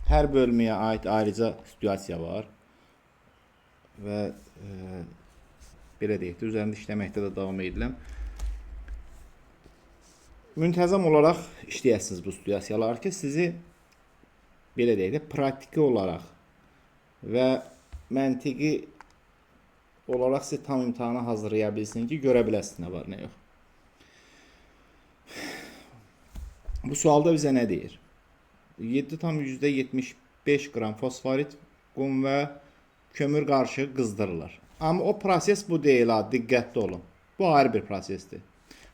Hər bölməyə aid ayrıca situasiya var və belə deyək də, üzərində işləməkdə də davam ediləm. Müntəzəm olaraq işləyəsiniz bu situasiyalar ki, sizi belə deyək də, praktiki olaraq və məntiqi olaraq sizi tam imtahana hazırlaya bilsin ki, görə biləsiniz nə var, nə yox. Bu sualda bizə nə deyir? 7,75 qram fosforit, qum və kömür qarışığı qızdırılır. Amma o proses bu deyil, diqqətli olun. Bu ayrı bir prosesdir.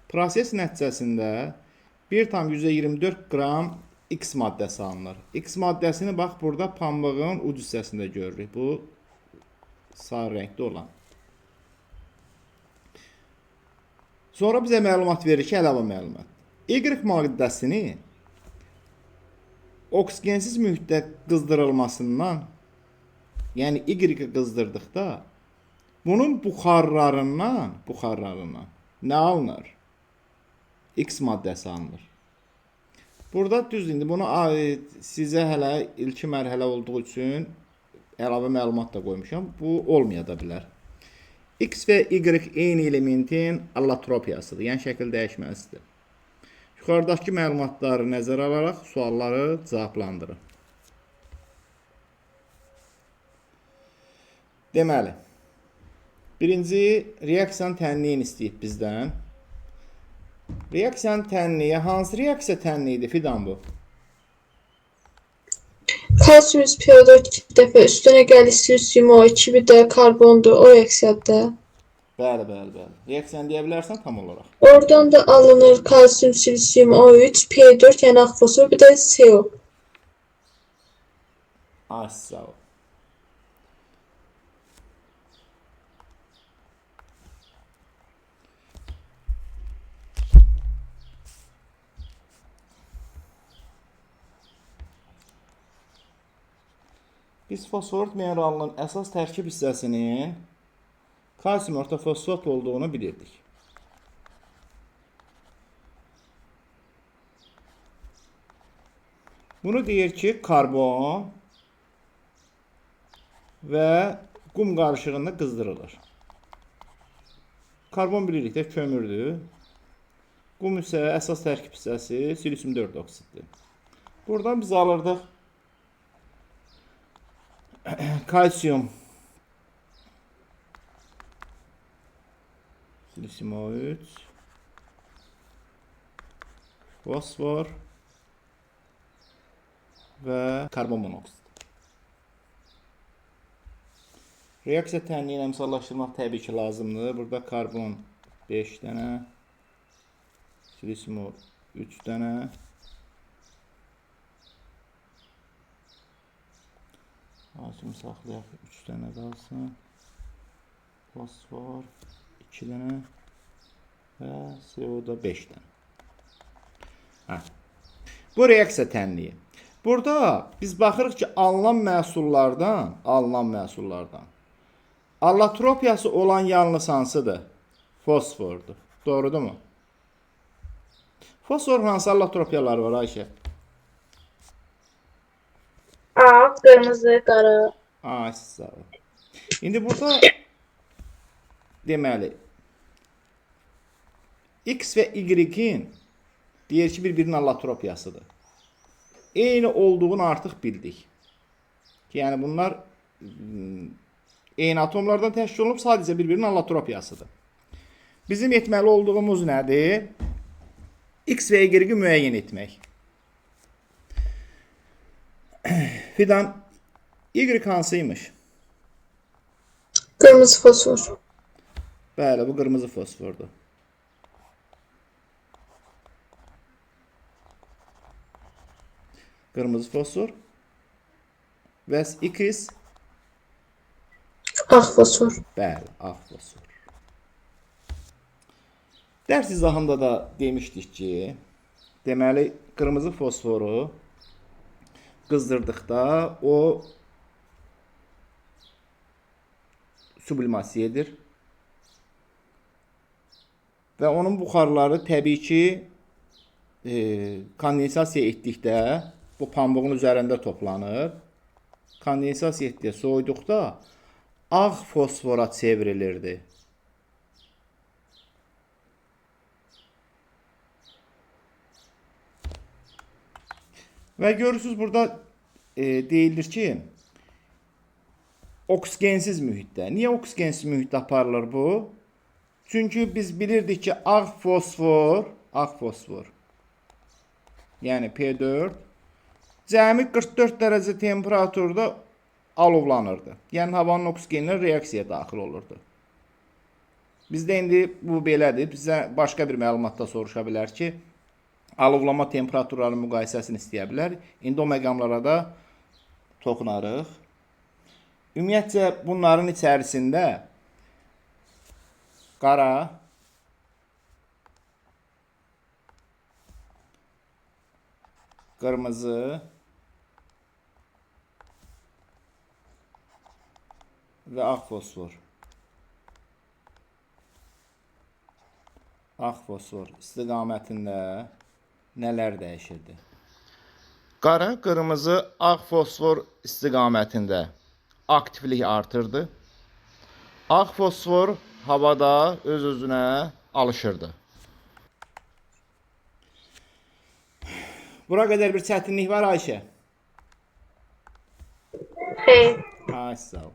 Proses nəticəsində 1,24 qram X maddəsi alınır. X maddəsini bax burada pambığın uc hissəsində görürük. Bu sarı rəngdə olan. Sonra bizə məlumat verir ki, əlavə məlumat. Y maddəsini oksigensiz mühitdə qızdırılmasından, yəni Y qızdırdıqda bunun buxarlarından nə alınır? X maddəsi alınır. Burada düz indi bunu sizə hələ ilk mərhələ olduğu üçün əlavə məlumat da qoymuşam. Bu olmaya da bilər. X və Y eyni elementin allotropiyasıdır. Yəni şəkil dəyişməsidir. Yuxarıdakı məlumatları nəzərə alaraq sualları cavablandırın. Deməli, birinci reaksiyanın tənliyin istəyib bizdən. Reaksiyanın tənliyi, hansı reaksiya tənliyidir Fidan bu? Kalsium ispiyodor 2 dəfə üstünə gəlir silisium O2 bir də karbondur o reaksiyadır. Bəli. Reaksiyanı deyə bilərsən tam olaraq. Oradan da alınır kalsium silisium O3, P4 yəni ağ fosfor bir də CO. Sağ ol. Biz fosforit mineralının əsas tərkib hissəsinin kalsium ortofosfat olduğunu bilirdik. Bunu deyir ki, karbon və qum qarışığında qızdırılır. Karbon bilirik də kömürdür. Qum isə əsas tərkib hissəsi silisium 4 oksiddir. Buradan biz alırdıq kalsium silisium O3 fosfor və karbon monoksid. Reaksiya tənliyi ilə misallaşdırmaq təbii ki lazımdır. Burada karbon 5 dənə, silisium 3 dənə, kalsium saxlayaq 3 dənə qalsın, fosfor 2 dənə və CO da 5 dənə. Bu reaksiya tənliyi. Burada biz baxırıq ki, alınan məhsullardan allotropiyası olan yalnız hansıdır? Fosfordur. Doğrudur mu? Fosforun hansı allotropiyaları var Ayşə? Ağ, qırmızı, qara. Sağ ol. İndi burada deməli X və Y-in deyir ki, bir-birinin allotropiyasıdır. Eyni olduğunu artıq bildik. Yəni bunlar eyni atomlardan təşkil olunub, sadəcə bir-birinin allotropiyasıdır. Bizim etməli olduğumuz nədir? X və Y-i müəyyən etmək. Fidan, Y hansıymış? Qırmızı fosfor. Bəli, bu qırmızı fosfordur. Qırmızı fosfor. Və X? Ağ fosfor. Bəli, ağ fosfor. Dərs izahında da demişdik ki, deməli, qırmızı fosforu qızdırdıqda o sublimasiya edir. Və onun buxarları təbii ki, kondensasiya etdikdə bu pambığın üzərində toplanır. Kondensasiya etdiyə soyduqda ağ fosfora çevrilirdi. Və görürsünüz burada deyilir ki, oksigensiz mühitdə. Niyə oksigensiz mühitdə aparılır bu? Çünki biz bilirdik ki, ağ fosfor, yəni P4 cəmi 44 dərəcə temperaturda alovlanırdı. Yəni havanın oksigenlə reaksiyaya daxil olurdu. Bizdə indi bu belədir. Bizə başqa bir məlumatda soruşa bilər ki, alovlama temperaturlarının müqayisəsini istəyə bilər. İndi o məqamlara da toxunarıq. Ümumiyyətcə bunların içərisində qara, qırmızı, və ağ fosfor. Ağ fosfor istiqamətində nələr dəyişirdi? Qara, qırmızı, ağ fosfor istiqamətində aktivlik artırdı. Ağ fosfor havada öz-özünə alışırdı. Bura qədər bir çətinlik var Ayşə? Xeyr. Ay, sağ ol.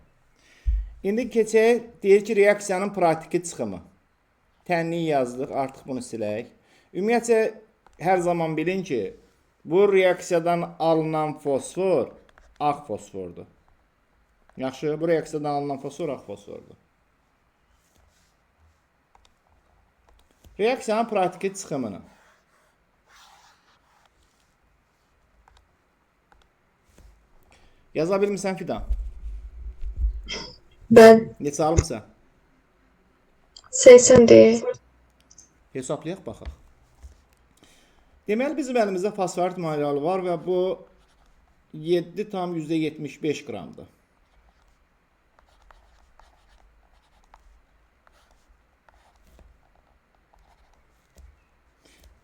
İndi keçək, deyir ki, reaksiyanın praktiki çıxımı. Tənliyi yazdıq, artıq bunu silək. Ümumiyyətcə, hər zaman bilin ki, bu reaksiyadan alınan fosfor ağ fosfordur. Yaxşı, bu reaksiyadan alınan fosfor ağ fosfordur. Reaksiyanın praktiki çıxımını. Yaza bilmirsən Fidan? Ben Neçə almışsan? 80 değil. Hesablayaq baxaq. Deməli, bizim əlimizdə fosforit materialı var və bu 7,75 qramdır.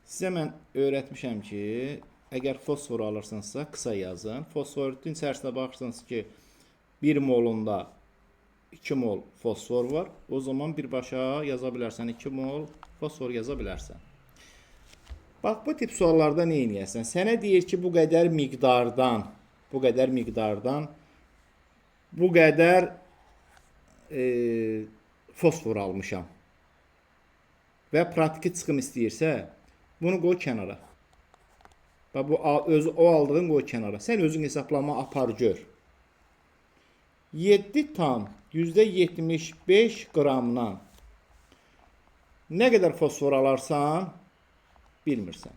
Sizə mən öyrətmişəm ki, əgər fosfor alırsınızsa, qısa yazın. Fosforitin içərisində baxırsınız ki, 1 molunda 2 mol fosfor var. O zaman birbaşa yaza bilərsən, 2 mol fosfor yaza bilərsən. Bax, bu tip suallarda nə edəyəsən? Sənə deyir ki, bu qədər miqdardan bu qədər fosfor almışam. Və praktiki çıxım istəyirsə, bunu qoy kənara. Bax, bu o aldığın qoy kənara. Sən özün hesablama apar gör. 7,75 qramdan nə qədər fosfor alarsan, bilmirsən.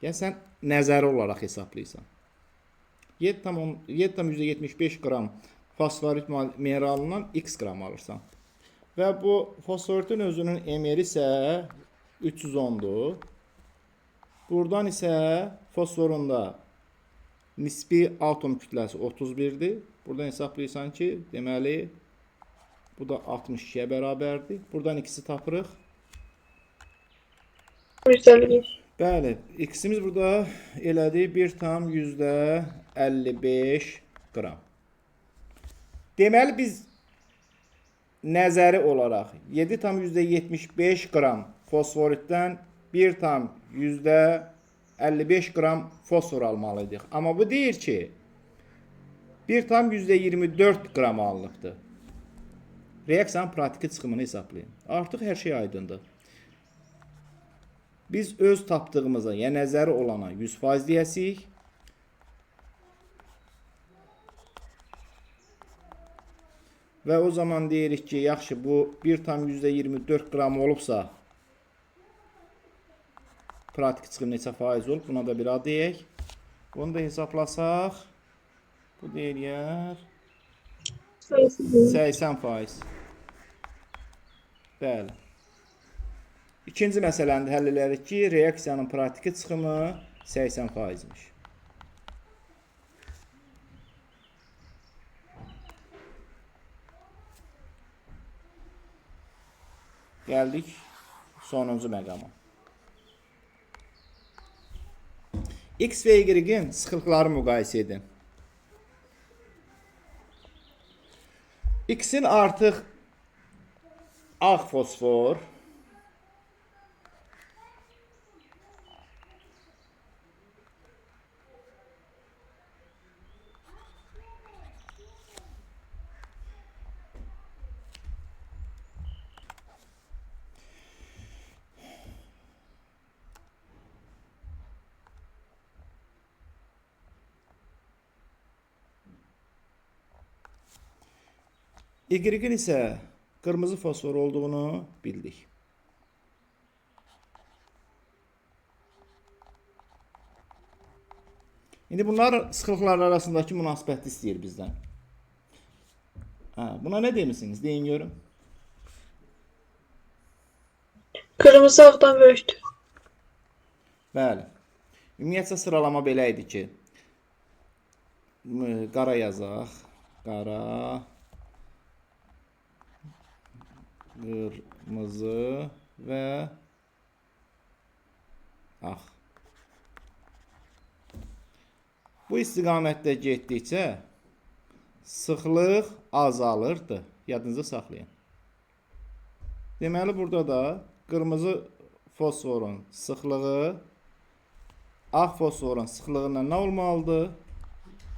Yəni, sən nəzəri olaraq hesablayırsan. 7,75 qram fosforit mineralından x qram alırsan. Və bu fosforitin özünün emeri isə 310'dur. Buradan isə fosforun da nisbi atom kütləsi 31'dir. Buradan hesablayırsan ki, deməli, bu da 62'ye bərabərdir. Buradan ikisi tapırıq. 151. Bəli, x'imiz burada elədi 1,55 qram. Deməli, biz nəzəri olaraq 7,75 qram fosforitdən 1,55 qram fosfor almalıydıq. Amma bu deyir ki, 1,24 qram alınıbdır. Reaksiyanın praktiki çıxımını hesablayın. Artıq hər şey aydındır. Biz öz tapdığımıza, yəni nəzəri olana 100% deyəsik. Və o zaman deyirik ki, yaxşı, bu 1,24 qram olubsa, praktiki çıxım neçə faiz olub? Buna da bir ad deyək. Bunu da hesablasaq, bu deyir 80%. Bəli. İkinci məsələni də həll edirik ki, reaksiyanın praktiki çıxımı 80%'miş. Gəldik sonuncu məqama. X və Y-in sıxlıqları müqayisə edin. X-in artıq ağ fosfor, Y-in isə qırmızı fosfor olduğunu bildik. İndi bunlar sıxlıqlar arasındakı münasibəti istəyir bizdən. Buna nə demişsiniz? Deyin görüm. Qırmızı ağdan böyükdür. Bəli. Ümumiyyətlə sıralama belə idi ki, qara yazaq. Qara, qırmızı və ağ. Bu istiqamətdə getdikcə sıxlıq azalırdı. Yadınızda saxlayın. Deməli, burada da qırmızı fosforun sıxlığı ağ fosforun sıxlığından nə olmalıdır?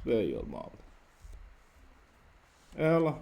Böyük olmalıdır. Əla.